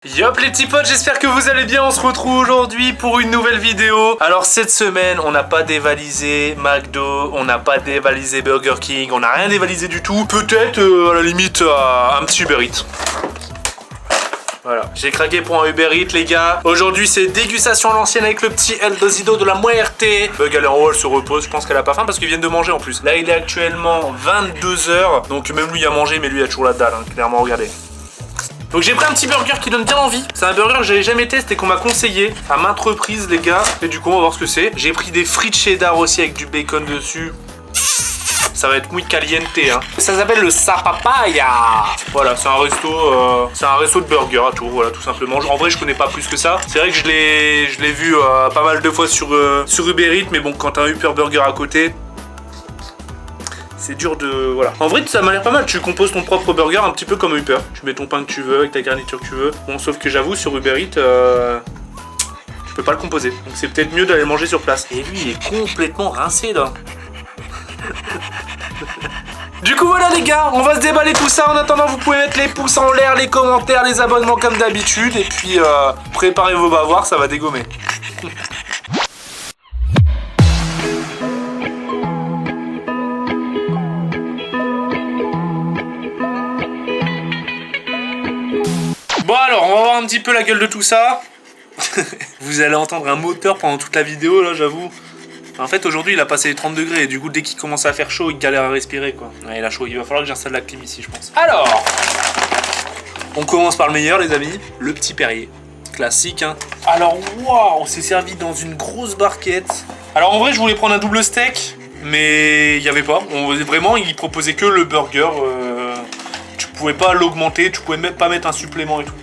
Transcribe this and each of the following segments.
Yop les petits potes, j'espère que vous allez bien, on se retrouve aujourd'hui pour une nouvelle vidéo. Alors cette semaine, on n'a pas dévalisé McDo, on n'a pas dévalisé Burger King, on n'a rien dévalisé du tout. Peut-être à la limite un petit Uber Eats. Voilà, j'ai craqué pour un Uber Eats les gars. Aujourd'hui c'est dégustation à l'ancienne avec le petit El Dosido de la Muerte. Bug elle est en haut, elle se repose, je pense qu'elle a pas faim parce qu'ils viennent de manger en plus. Là il est actuellement 22h, donc même lui a mangé mais lui il a toujours la dalle, hein, clairement regardez. Donc j'ai pris un petit burger qui donne bien envie. C'est un burger que j'avais jamais testé et qu'on m'a conseillé à maintes reprises les gars. Et du coup on va voir ce que c'est. J'ai pris des frites cheddar aussi avec du bacon dessus. Ça va être muy caliente hein. Ça s'appelle le Sapapaya. Voilà, c'est un resto de burger à Tours, voilà tout simplement. En vrai je connais pas plus que ça. C'est vrai que je l'ai vu pas mal de fois sur Uber Eats, mais bon quand t'as un Upper Burger à côté. C'est dur de... voilà. En vrai, ça m'a l'air pas mal. Tu composes ton propre burger un petit peu comme Uber. Tu mets ton pain que tu veux, avec ta garniture que tu veux. Bon, sauf que j'avoue, sur Uber Eats, tu peux pas le composer. Donc c'est peut-être mieux d'aller manger sur place. Et lui, il est complètement rincé, là. Du coup, voilà les gars, on va se déballer tout ça. En attendant, vous pouvez mettre les pouces en l'air, les commentaires, les abonnements comme d'habitude. Et puis, préparez vos bavoirs, ça va dégommer. Bon alors, on va voir un petit peu la gueule de tout ça. Vous allez entendre un moteur pendant toute la vidéo là, j'avoue. En fait, aujourd'hui, il a passé les 30 degrés et du coup, dès qu'il commence à faire chaud, il galère à respirer quoi. Ouais, il a chaud, il va falloir que j'installe la clim ici, je pense. Alors, on commence par le meilleur, les amis, le petit Perrier. Classique, hein. Alors, waouh, on s'est servi dans une grosse barquette. Alors, en vrai, je voulais prendre un double steak, mais il n'y avait pas. Vraiment, il proposait que le burger. Tu pouvais pas l'augmenter, tu pouvais même pas mettre un supplément et tout.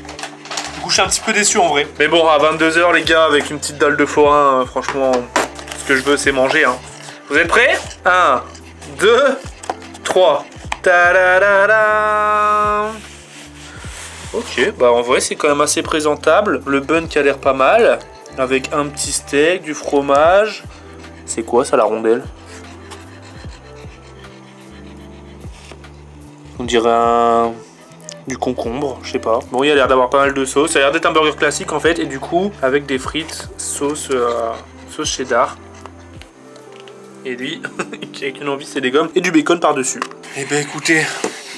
Du coup je suis un petit peu déçu en vrai. Mais bon à 22h les gars avec une petite dalle de forain, franchement ce que je veux c'est manger hein. Vous êtes prêts? 1, 2, 3. Ta-da-da-da. Ok bah en vrai c'est quand même assez présentable. Le bun qui a l'air pas mal. Avec un petit steak, du fromage. C'est quoi ça la rondelle? On dirait du concombre, je sais pas. Bon, il a l'air d'avoir pas mal de sauce. Ça a l'air d'être un burger classique en fait. Et du coup, avec des frites, sauce cheddar. Et lui, avec une envie, c'est des gommes. Et du bacon par-dessus. Et ben écoutez,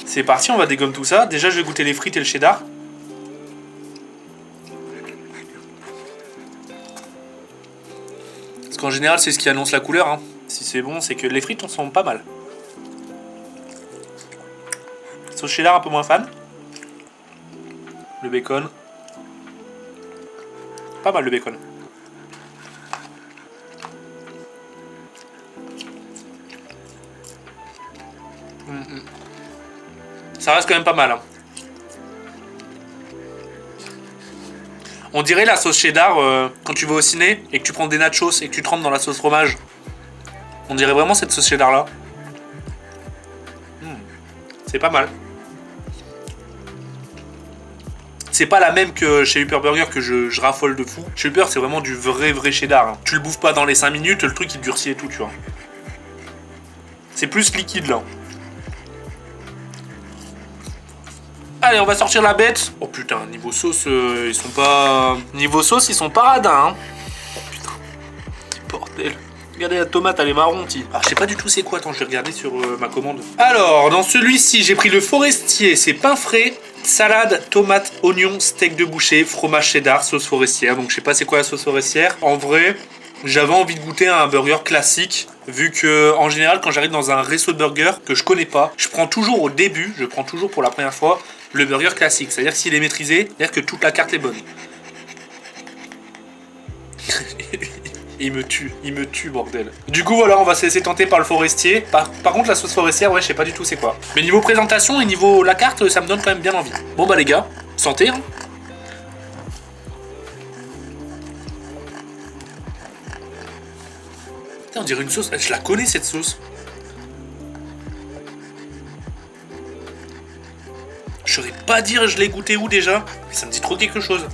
c'est parti, on va dégommer tout ça. Déjà, je vais goûter les frites et le cheddar. Parce qu'en général, c'est ce qui annonce la couleur. Hein. Si c'est bon, c'est que les frites sont pas mal. Sauce cheddar un peu moins fan. Le bacon. Pas mal le bacon. Ça reste quand même pas mal. Hein. On dirait la sauce cheddar quand tu vas au ciné et que tu prends des nachos et que tu trempes dans la sauce fromage. On dirait vraiment cette sauce cheddar là. C'est pas mal. C'est pas la même que chez Upper Burger que je raffole de fou. Chez Upper, c'est vraiment du vrai cheddar. Hein. Tu le bouffes pas dans les 5 minutes, le truc il durcit et tout, tu vois. C'est plus liquide là. Allez, on va sortir la bête. Oh putain, niveau sauce, ils sont pas... Niveau sauce, ils sont pas radins. Hein. Oh putain, bordel. Regardez la tomate, elle est marron, ti. Alors, je sais pas du tout c'est quoi. Attends, je vais regarder sur ma commande. Alors, dans celui-ci, j'ai pris le forestier. C'est pain frais, salade, tomate, oignon, steak de boucher, fromage cheddar, sauce forestière. Donc, je sais pas c'est quoi la sauce forestière. En vrai, j'avais envie de goûter un burger classique. Vu que, en général, quand j'arrive dans un resto de burger que je connais pas, je prends toujours au début, je prends toujours pour la première fois, le burger classique. C'est-à-dire que s'il est maîtrisé, c'est-à-dire que toute la carte est bonne. Il me tue, bordel. Du coup, voilà, on va se laisser tenter par le forestier. Par contre, la sauce forestière, ouais, je sais pas du tout c'est quoi. Mais niveau présentation et niveau la carte, ça me donne quand même bien envie. Bon, bah, les gars, santé, hein. Putain, on dirait une sauce. Je la connais, cette sauce. Je saurais pas dire je l'ai goûté où déjà, mais ça me dit trop quelque chose.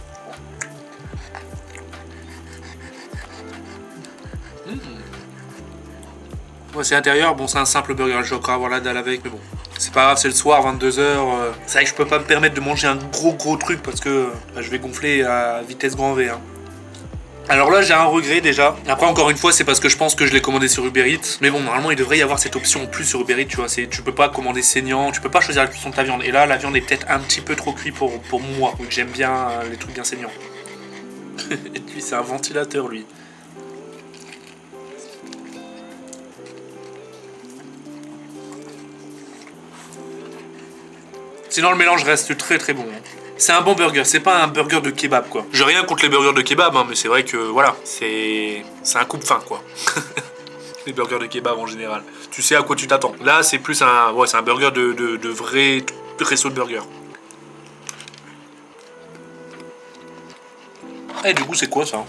Ouais, c'est l'intérieur, bon c'est un simple burger, je vais encore avoir la dalle avec, mais bon. C'est pas grave, c'est le soir, 22h. C'est vrai que je peux pas me permettre de manger un gros truc parce que je vais gonfler à vitesse grand V. Hein. Alors là, j'ai un regret déjà. Après, encore une fois, c'est parce que je pense que je l'ai commandé sur Uber Eats. Mais bon, normalement, il devrait y avoir cette option en plus sur Uber Eats, tu vois. Tu peux pas commander saignant, tu peux pas choisir la cuisson de ta viande. Et là, la viande est peut-être un petit peu trop cuite pour moi. Donc j'aime bien les trucs bien saignants. Et puis, c'est un ventilateur, lui. Sinon, le mélange reste très bon. C'est un bon burger, c'est pas un burger de kebab quoi. J'ai rien contre les burgers de kebab, hein, mais c'est vrai que voilà, c'est un coupe-faim quoi. Les burgers de kebab en général. Tu sais à quoi tu t'attends. Là, c'est plus un, ouais, c'est un burger de vrai resto de burger. Et du coup, c'est quoi ça?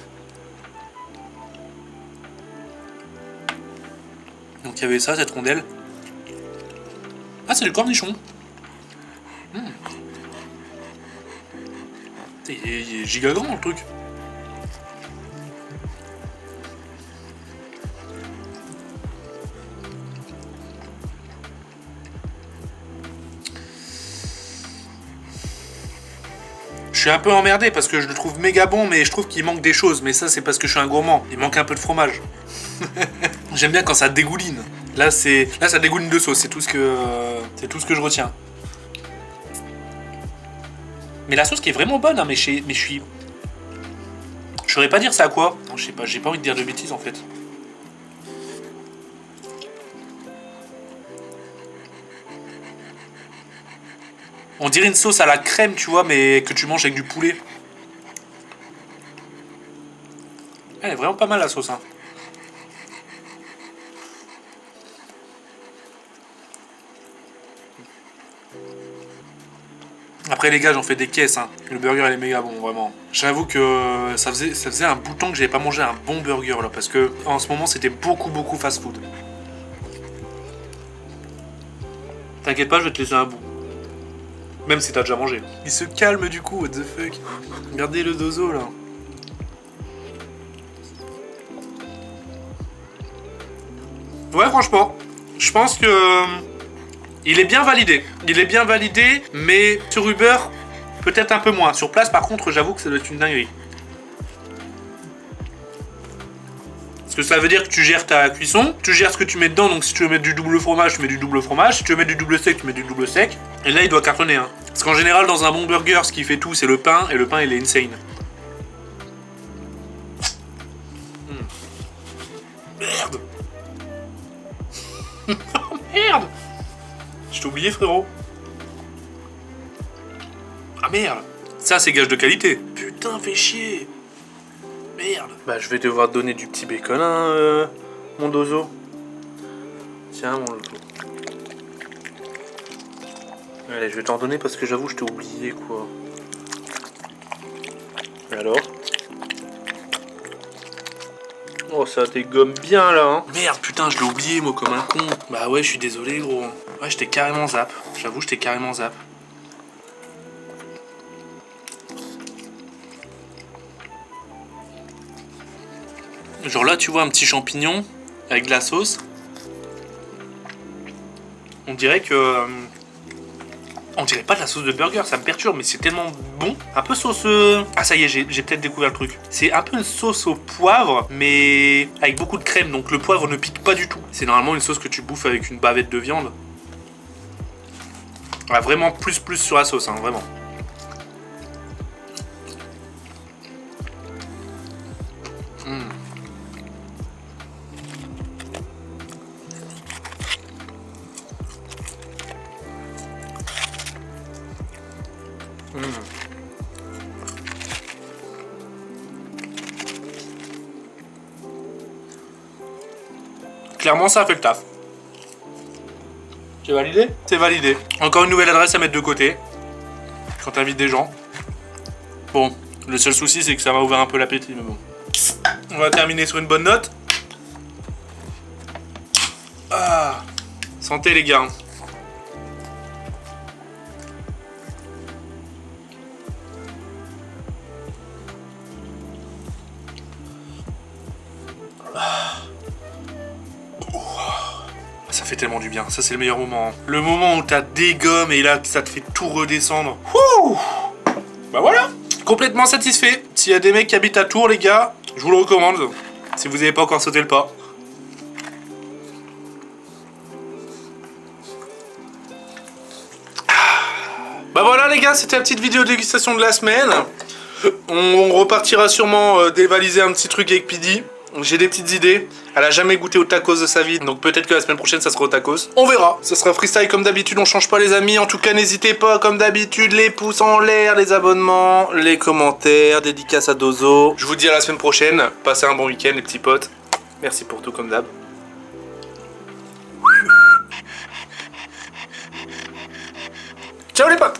Donc il y avait ça, cette rondelle. Ah, c'est le cornichon. Il est giga grand le truc. Je suis un peu emmerdé parce que je le trouve méga bon, mais je trouve qu'il manque des choses. Mais ça, c'est parce que je suis un gourmand. Il manque un peu de fromage. J'aime bien quand ça dégouline. Là, ça dégouline de sauce. C'est tout ce que je retiens. Mais la sauce qui est vraiment bonne, hein, mais je suis... Je saurais pas dire ça à quoi. Non, je sais pas, j'ai pas envie de dire de bêtises en fait. On dirait une sauce à la crème, tu vois, mais que tu manges avec du poulet. Elle est vraiment pas mal la sauce, hein. Après les gars, j'en fais des caisses, hein. Le burger il est méga bon, vraiment. J'avoue que ça faisait un bout de temps que j'avais pas mangé un bon burger là, parce que en ce moment c'était beaucoup fast food. T'inquiète pas, je vais te laisser un bout. Même si t'as déjà mangé. Il se calme du coup, what the fuck. Regardez le dozo là. Ouais, franchement, je pense que... Il est bien validé. Il est bien validé, mais sur Uber, peut-être un peu moins. Sur place, par contre, j'avoue que ça doit être une dinguerie. Parce que ça veut dire que tu gères ta cuisson, tu gères ce que tu mets dedans, donc si tu veux mettre du double fromage, tu mets du double fromage, si tu veux mettre du double sec, tu mets du double sec. Et là, il doit cartonner, hein. Parce qu'en général, dans un bon burger, ce qui fait tout, c'est le pain, et le pain, il est insane. Merde. Merde. Je t'ai oublié, frérot. Ah merde. Ça, c'est gage de qualité. Putain, fais chier. Merde. Bah, je vais devoir te donner du petit bacon, hein, mon dozo. Tiens, mon loto. Allez, je vais t'en donner parce que j'avoue, je t'ai oublié, quoi. Et alors? Oh, ça dégomme bien, là, hein. Merde, putain, je l'ai oublié, moi, comme un con. Bah ouais, je suis désolé, gros. Ouais, je t'ai carrément zap. J'avoue, je t'ai carrément zap. Genre là, tu vois un petit champignon avec de la sauce. On dirait que... on dirait pas de la sauce de burger, ça me perturbe, mais c'est tellement bon. Un peu sauce... Ah ça y est, j'ai peut-être découvert le truc. C'est un peu une sauce au poivre, mais avec beaucoup de crème, donc le poivre ne pique pas du tout. C'est normalement une sauce que tu bouffes avec une bavette de viande. Ouais, vraiment plus sur la sauce, hein, vraiment. Clairement, ça a fait le taf. C'est validé? C'est validé. Encore une nouvelle adresse à mettre de côté. Quand t'invites des gens. Bon, le seul souci, c'est que ça va ouvrir un peu l'appétit, mais bon. On va terminer sur une bonne note. Ah, santé les gars. fait tellement du bien. Ça, c'est le meilleur moment. Hein. Le moment où t'as des gommes et là, ça te fait tout redescendre. Ouh. Bah voilà. Complètement satisfait. S'il y a des mecs qui habitent à Tours, les gars, je vous le recommande. Si vous n'avez pas encore sauté le pas. Bah voilà les gars, c'était la petite vidéo dégustation de la semaine. On repartira sûrement dévaliser un petit truc avec Pidi. J'ai des petites idées. Elle a jamais goûté au tacos de sa vie, donc peut-être que la semaine prochaine ça sera au tacos. On verra. Ce sera freestyle comme d'habitude, on change pas les amis. En tout cas, n'hésitez pas comme d'habitude, les pouces en l'air, les abonnements, les commentaires, dédicace à Dozo. Je vous dis à la semaine prochaine. Passez un bon week-end les petits potes. Merci pour tout comme d'hab. Ciao les potes.